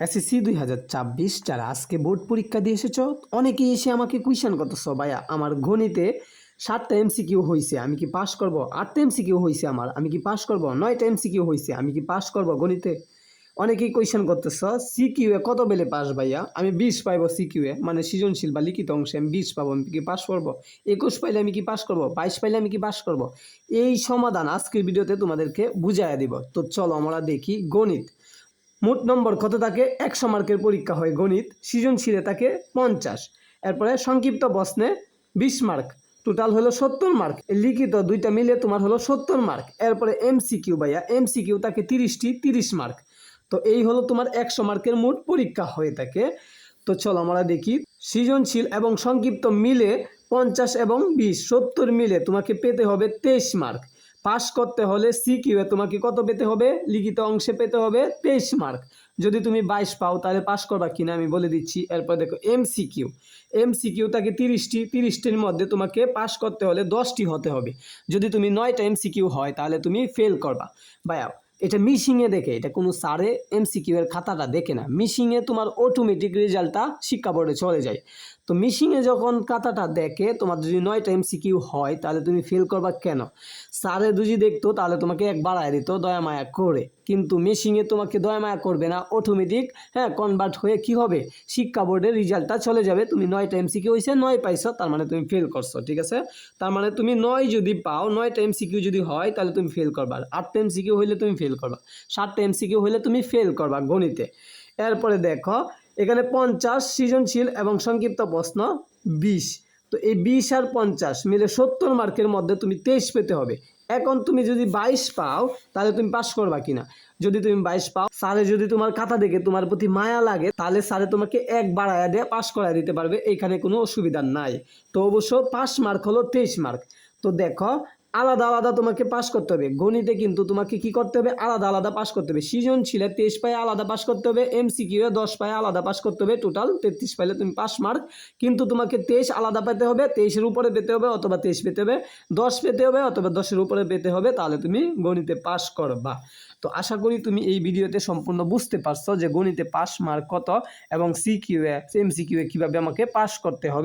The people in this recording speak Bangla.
এসএসসি 2024 যারা আজকে বোর্ড পরীক্ষা দিয়ে এসেছো, অনেকেই এসে আমাকে কুইশন করতেছো, ভাইয়া আমার গণিতে 7টা এমসিকিউ হয়েছে, আমি কি পাস করব? 8টা এমসিকিউ হয়েছে আমার, আমি কি পাস করব? 9টা এমসিকিউ হয়েছে, আমি কি পাস করব গণিতে? অনেকেই কোয়েশ্চেন করতেছো সিকিউ এ কত পেলে পাস ভাইয়া? আমি 20 পাইবো সিকিউ এ, মানে সৃজনশীল বা লিখিত অংশে আমি 20 পাবো, আমি কি পাস করব? 21 পাইলে আমি কি পাস করব? 22 পাইলে আমি কি পাস করব? এই সমাধান আজকের ভিডিওতে তোমাদেরকে বুঝাইয়া দিব। তো চলো আমরা দেখি গণিত। মোট নম্বর কত থাকে? 100 মার্কের পরীক্ষা হয় গণিত, সৃজনশীলে থাকে 50, এরপরে সংক্ষিপ্ত প্রশ্নে 20 মার্ক, টোটাল হলো 70 মার্ক, লিখিত দুইটা মিলে তোমার হলো 70 মার্ক। এরপরে এমসিকিউ ভাইয়া, এমসিকিউ থাকে 30টি, 30 মার্ক। তো এই হলো তোমার 100 মার্কের মোট পরীক্ষা হয়ে থাকে। তো চলো আমরা দেখি, সৃজনশীল এবং সংক্ষিপ্ত মিলে 50 এবং 20, 70 মিলে তোমাকে পেতে হবে 23 মার্ক। পাস করতে হলে সিকিউ এ তোমাকে কত পেতে হবে? লিখিত অংশে পেতে হবে 23 মার্ক। যদি তুমি 22 পাও তাহলে পাস করবা কিনা আমি বলে দিচ্ছি। এরপর দেখো এমসিকিউ, এমসিকিউ থাকে 30টি, 30টির মধ্যে তোমাকে পাস করতে হলে 10টি হতে হবে। যদি তুমি 9টা এমসিকিউ হয় তাহলে তুমি ফেল করবা। ভাইয়া এটা মিশিংয়ে দেখে, এটা কোনো স্যারে এমসিকিউ এর খাতাটা দেখে না, মিশিংয়ে তোমার অটোমেটিক রেজাল্টটা শিক্ষা বোর্ডে চলে যায়। তো মিশিংয়ে যখন খাতাটা দেখে তোমার যদি 9টা এমসিকিউ হয় তাহলে তুমি ফেল করবা কেন? স্যারে যদি দেখতো তাহলে তোমাকে এক বাড়ায় দিত দয়া মায়া করে, কিন্তু মেশিংয়ে তোমাকে দয়া মায়া করবে না, অটোমেটিক কনভার্ট হয়ে কি হবে? শিক্ষা বোর্ডের রেজাল্টটা চলে যাবে। তুমি 9টা এমসিকিউ হয়েছে 9 পাইছো, তার মানে তুমি ফেল করছো, ঠিক আছে? তার মানে তুমি 9 যদি পাও, 9টা এমসিকিউ যদি হয় তাহলে তুমি ফেল করবা। 8টা এমসিকিউ হইলে তুমি ফেল করবা, 7টা এমসিকিউ হইলে তুমি ফেল করবা গণিতে। এরপরে দেখো এখানে 50 সৃজনশীল এবং সংক্ষিপ্ত প্রশ্ন 20। তো এই 20 আর 50 মিলে 70 মার্কের মধ্যে তুমি 23 পেতে হবে। এখন তুমি যদি 22 পাও তাহলে তুমি পাস করবা কিনা? যদি তুমি 22 পাও, স্যারে যদি তোমার খাতা দেখে তোমার প্রতি মায়া লাগে তাহলে স্যারে তোমাকে এক বাড়ায়া দিয়ে পাস করায় দিতে পারবে, এখানে কোনো অসুবিধা নাই। তো অবশ্য পাস মার্ক হলো 23 মার্ক। তো দেখো আলাদা আলাদা তোমাকে পাস করতে হবে গণিতে, কিন্তু তোমাকে কি করতে হবে? আলাদা আলাদা পাস করতে হবে। সৃজনশীলে 23 পায়ে আলাদা পাস করতে হবে, এমসিকিউ এ 10 পায়ে আলাদা পাস করতে হবে, টোটাল 33 পাইলে তুমি পাস মার্ক। কিন্তু তোমাকে 23 আলাদা পেতে হবে, 23-এর উপরে পেতে হবে অথবা 23 পেতে হবে, 10 পেতে হবে অথবা 10-এর উপরে পেতে হবে, তাহলে তুমি গণিতে পাস করবা। তো আশা করি তুমি এই ভিডিওতে সম্পূর্ণ বুঝতে পারছো যে গণিতে পাস মার্ক কত এবং সিকিউ এ এমসিকিউ এ কীভাবে আমাকে পাস করতে হবে।